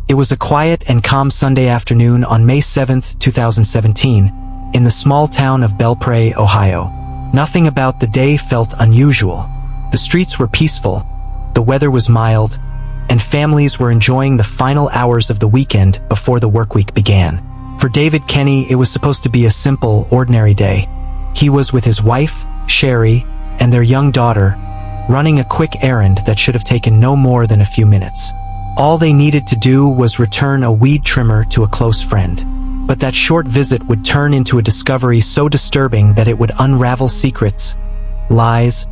It was a quiet and calm Sunday afternoon on May 7, 2017, in the small town of Belpre, Ohio. Nothing about the day felt unusual. The streets were peaceful, the weather was mild, and families were enjoying the final hours of the weekend before the workweek began. For David Kenny, it was supposed to be a simple, ordinary day. He was with his wife, Sherry, and their young daughter, running a quick errand that should have taken no more than a few minutes. All they needed to do was return a weed trimmer to a close friend. But that short visit would turn into a discovery so disturbing that it would unravel secrets, lies,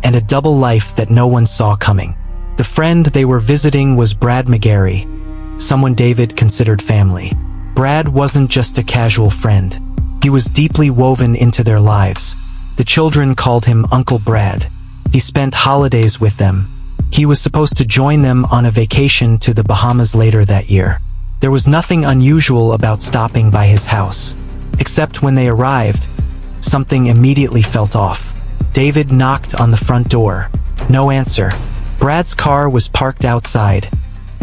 and a double life that no one saw coming. The friend they were visiting was Brad McGary, someone David considered family. Brad wasn't just a casual friend. He was deeply woven into their lives. The children called him Uncle Brad. He spent holidays with them. He was supposed to join them on a vacation to the Bahamas later that year. There was nothing unusual about stopping by his house. Except when they arrived, something immediately felt off. David knocked on the front door. No answer. Brad's car was parked outside,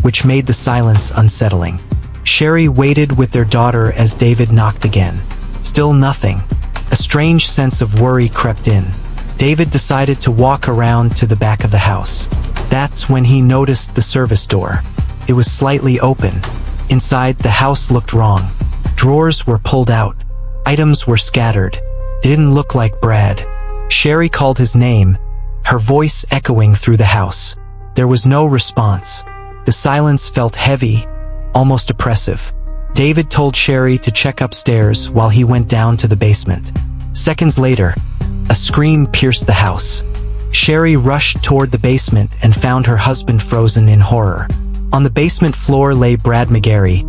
which made the silence unsettling. Sherry waited with their daughter as David knocked again. Still nothing. A strange sense of worry crept in. David decided to walk around to the back of the house. That's when he noticed the service door. It was slightly open. Inside, the house looked wrong. Drawers were pulled out. Items were scattered. Didn't look like Brad. Sherry called his name, her voice echoing through the house. There was no response. The silence felt heavy, almost oppressive. David told Sherry to check upstairs while he went down to the basement. Seconds later, a scream pierced the house. Sherry rushed toward the basement and found her husband frozen in horror. On the basement floor lay Brad McGary,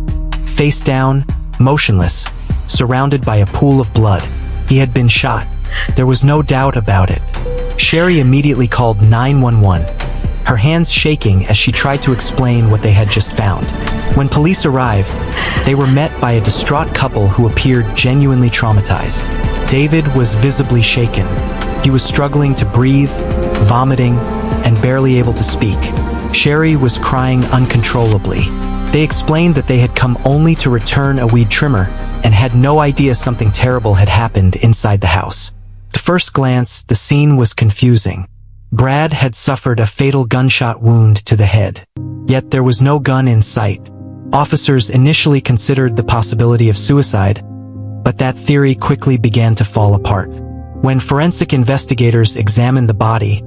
face down, motionless, surrounded by a pool of blood. He had been shot. There was no doubt about it. Sherry immediately called 911, her hands shaking as she tried to explain what they had just found. When police arrived, they were met by a distraught couple who appeared genuinely traumatized. David was visibly shaken. He was struggling to breathe, vomiting, and barely able to speak. Sherry was crying uncontrollably. They explained that they had come only to return a weed trimmer and had no idea something terrible had happened inside the house. At first glance, the scene was confusing. Brad had suffered a fatal gunshot wound to the head. Yet there was no gun in sight. Officers initially considered the possibility of suicide, but that theory quickly began to fall apart. When forensic investigators examined the body,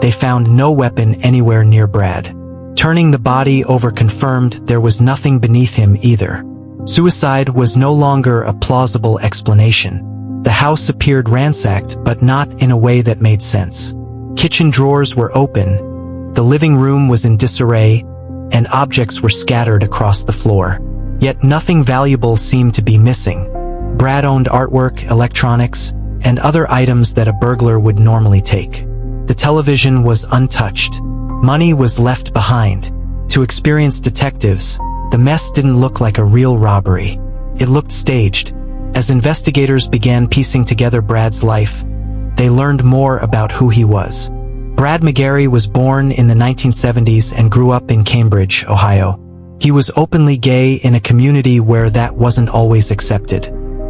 they found no weapon anywhere near Brad. Turning the body over confirmed there was nothing beneath him either. Suicide was no longer a plausible explanation. The house appeared ransacked, but not in a way that made sense. Kitchen drawers were open, the living room was in disarray, and objects were scattered across the floor. Yet nothing valuable seemed to be missing. Brad owned artwork, electronics, and other items that a burglar would normally take. The television was untouched. Money was left behind. To experienced detectives, the mess didn't look like a real robbery. It looked staged. As investigators began piecing together Brad's life, they learned more about who he was. Brad McGary was born in the 1970s and grew up in Cambridge, Ohio. He was openly gay in a community where that wasn't always accepted.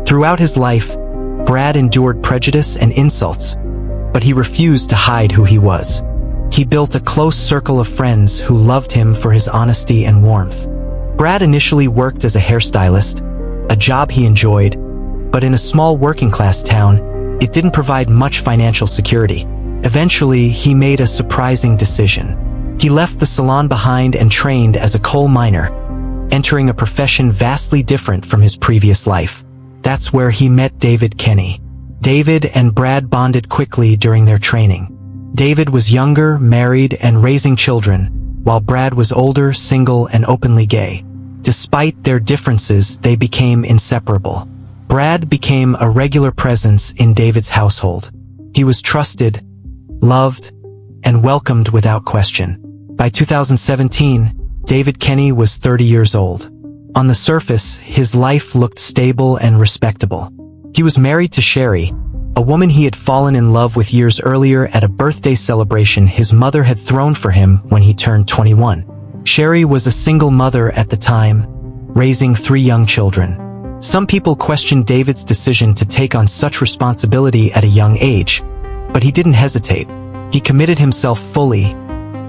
Throughout his life, Brad endured prejudice and insults, but he refused to hide who he was. He built a close circle of friends who loved him for his honesty and warmth. Brad initially worked as a hairstylist, a job he enjoyed, but in a small working-class town, it didn't provide much financial security. Eventually, he made a surprising decision. He left the salon behind and trained as a coal miner, entering a profession vastly different from his previous life. That's where he met David Kenny. David and Brad bonded quickly during their training. David was younger, married, and raising children, while Brad was older, single, and openly gay. Despite their differences, they became inseparable. Brad became a regular presence in David's household. He was trusted, loved, and welcomed without question. By 2017, David Kenny was 30 years old. On the surface, his life looked stable and respectable. He was married to Sherry, a woman he had fallen in love with years earlier at a birthday celebration his mother had thrown for him when he turned 21. Sherry was a single mother at the time, raising 3 young children. Some people questioned David's decision to take on such responsibility at a young age, but he didn't hesitate. He committed himself fully,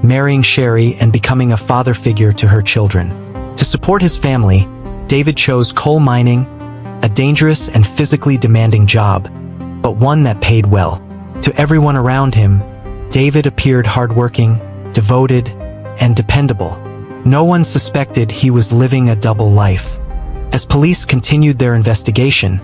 marrying Sherry and becoming a father figure to her children. To support his family, David chose coal mining, a dangerous and physically demanding job, but one that paid well. To everyone around him, David appeared hardworking, devoted, and dependable. No one suspected he was living a double life. As police continued their investigation,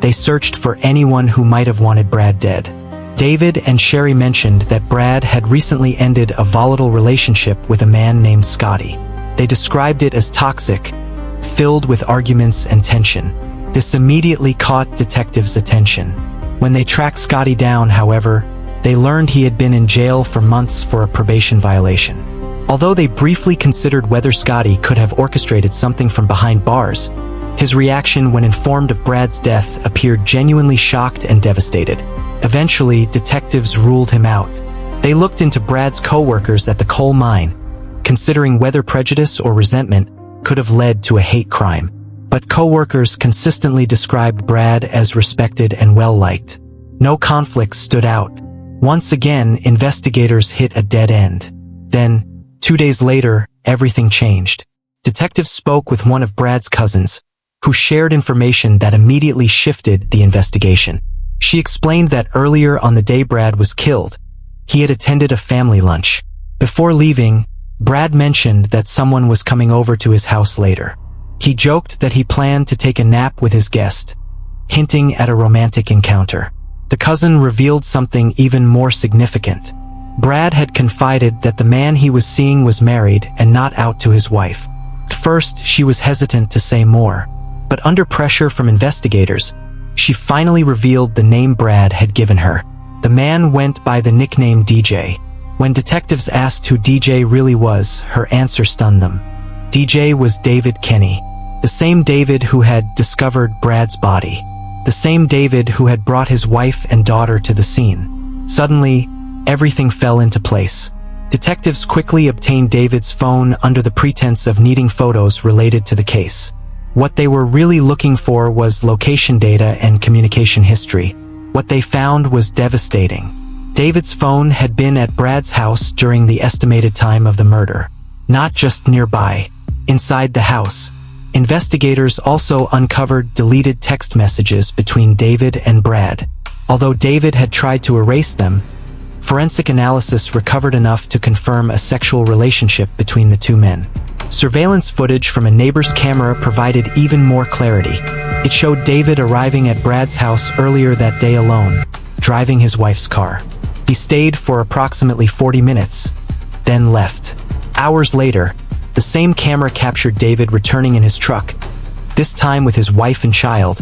they searched for anyone who might have wanted Brad dead. David and Sherry mentioned that Brad had recently ended a volatile relationship with a man named Scotty. They described it as toxic, filled with arguments and tension. This immediately caught detectives' attention. When they tracked Scotty down, however, they learned he had been in jail for months for a probation violation. Although they briefly considered whether Scotty could have orchestrated something from behind bars, his reaction when informed of Brad's death appeared genuinely shocked and devastated. Eventually, detectives ruled him out. They looked into Brad's co-workers at the coal mine, considering whether prejudice or resentment could have led to a hate crime. But co-workers consistently described Brad as respected and well-liked. No conflicts stood out. Once again, investigators hit a dead end. Then, 2 days later, everything changed. Detectives spoke with one of Brad's cousins, who shared information that immediately shifted the investigation. She explained that earlier on the day Brad was killed, he had attended a family lunch. Before leaving, Brad mentioned that someone was coming over to his house later. He joked that he planned to take a nap with his guest, hinting at a romantic encounter. The cousin revealed something even more significant. Brad had confided that the man he was seeing was married and not out to his wife. At first, she was hesitant to say more, but under pressure from investigators, she finally revealed the name Brad had given her. The man went by the nickname DJ. When detectives asked who DJ really was, her answer stunned them. DJ was David Kenny, the same David who had discovered Brad's body, the same David who had brought his wife and daughter to the scene. Suddenly, everything fell into place. Detectives quickly obtained David's phone under the pretense of needing photos related to the case. What they were really looking for was location data and communication history. What they found was devastating. David's phone had been at Brad's house during the estimated time of the murder, not just nearby. Inside the house, investigators also uncovered deleted text messages between David and Brad. Although David had tried to erase them, forensic analysis recovered enough to confirm a sexual relationship between the two men. Surveillance footage from a neighbor's camera provided even more clarity. It showed David arriving at Brad's house earlier that day alone, driving his wife's car. He stayed for approximately 40 minutes, then left. Hours later, the same camera captured David returning in his truck, this time with his wife and child,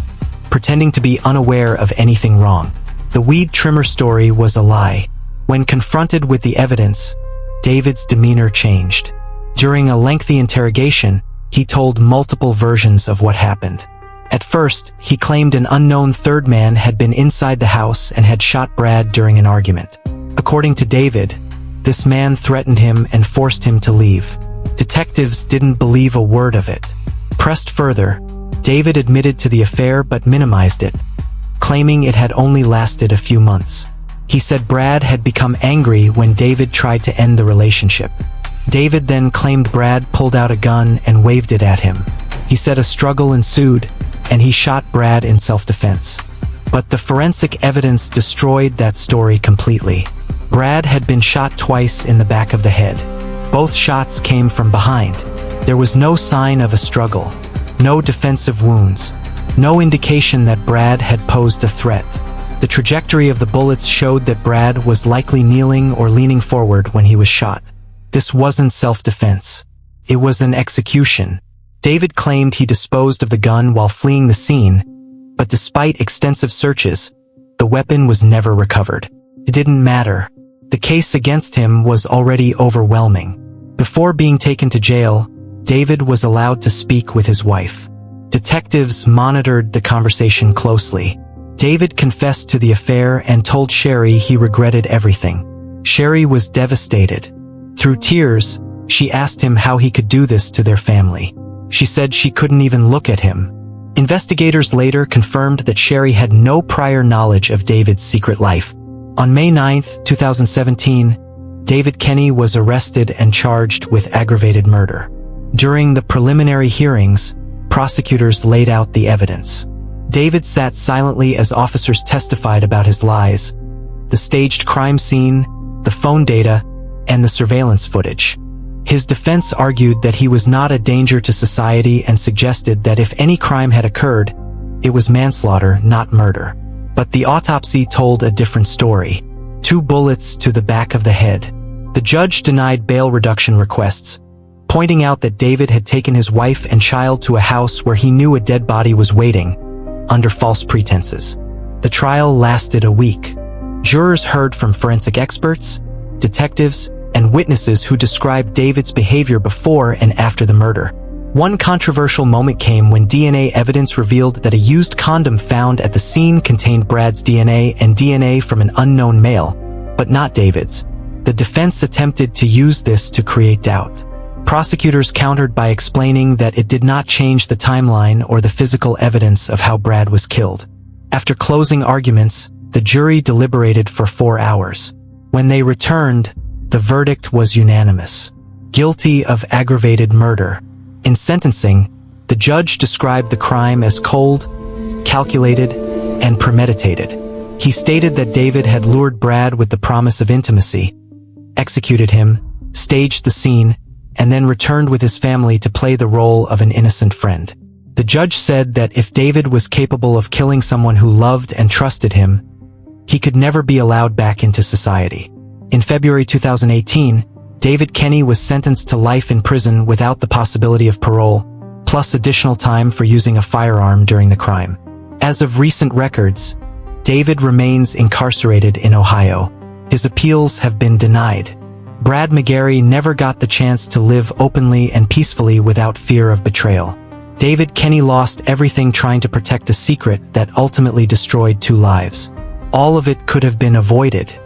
pretending to be unaware of anything wrong. The weed trimmer story was a lie. When confronted with the evidence, David's demeanor changed. During a lengthy interrogation, he told multiple versions of what happened. At first, he claimed an unknown third man had been inside the house and had shot Brad during an argument. According to David, this man threatened him and forced him to leave. Detectives didn't believe a word of it. Pressed further, David admitted to the affair but minimized it, claiming it had only lasted a few months. He said Brad had become angry when David tried to end the relationship. David then claimed Brad pulled out a gun and waved it at him. He said a struggle ensued, and he shot Brad in self-defense. But the forensic evidence destroyed that story completely. Brad had been shot twice in the back of the head. Both shots came from behind. There was no sign of a struggle, no defensive wounds, no indication that Brad had posed a threat. The trajectory of the bullets showed that Brad was likely kneeling or leaning forward when he was shot. This wasn't self-defense. It was an execution. David claimed he disposed of the gun while fleeing the scene, but despite extensive searches, the weapon was never recovered. It didn't matter. The case against him was already overwhelming. Before being taken to jail, David was allowed to speak with his wife. Detectives monitored the conversation closely. David confessed to the affair and told Sherry he regretted everything. Sherry was devastated. Through tears, She asked him how he could do this to their family. She said she couldn't even look at him. Investigators later confirmed that Sherry had no prior knowledge of David's secret life. On May 9, 2017, David Kenny was arrested and charged with aggravated murder. During the preliminary hearings, prosecutors laid out the evidence. David sat silently as officers testified about his lies, the staged crime scene, the phone data, and the surveillance footage. His defense argued that he was not a danger to society and suggested that if any crime had occurred, it was manslaughter, not murder. But the autopsy told a different story. 2 bullets to the back of the head. The judge denied bail reduction requests, pointing out that David had taken his wife and child to a house where he knew a dead body was waiting, under false pretenses. The trial lasted a week. Jurors heard from forensic experts, detectives, and witnesses who described David's behavior before and after the murder. One controversial moment came when DNA evidence revealed that a used condom found at the scene contained Brad's DNA and DNA from an unknown male, but not David's. The defense attempted to use this to create doubt. Prosecutors countered by explaining that it did not change the timeline or the physical evidence of how Brad was killed. After closing arguments, the jury deliberated for 4 hours. When they returned, the verdict was unanimous. Guilty of aggravated murder. In sentencing, the judge described the crime as cold, calculated, and premeditated. He stated that David had lured Brad with the promise of intimacy, executed him, staged the scene, and then returned with his family to play the role of an innocent friend. The judge said that if David was capable of killing someone who loved and trusted him, he could never be allowed back into society. In February 2018, David Kenny was sentenced to life in prison without the possibility of parole, plus additional time for using a firearm during the crime. As of recent records, David remains incarcerated in Ohio. His appeals have been denied. Brad McGary never got the chance to live openly and peacefully without fear of betrayal. David Kenny lost everything trying to protect a secret that ultimately destroyed 2 lives. All of it could have been avoided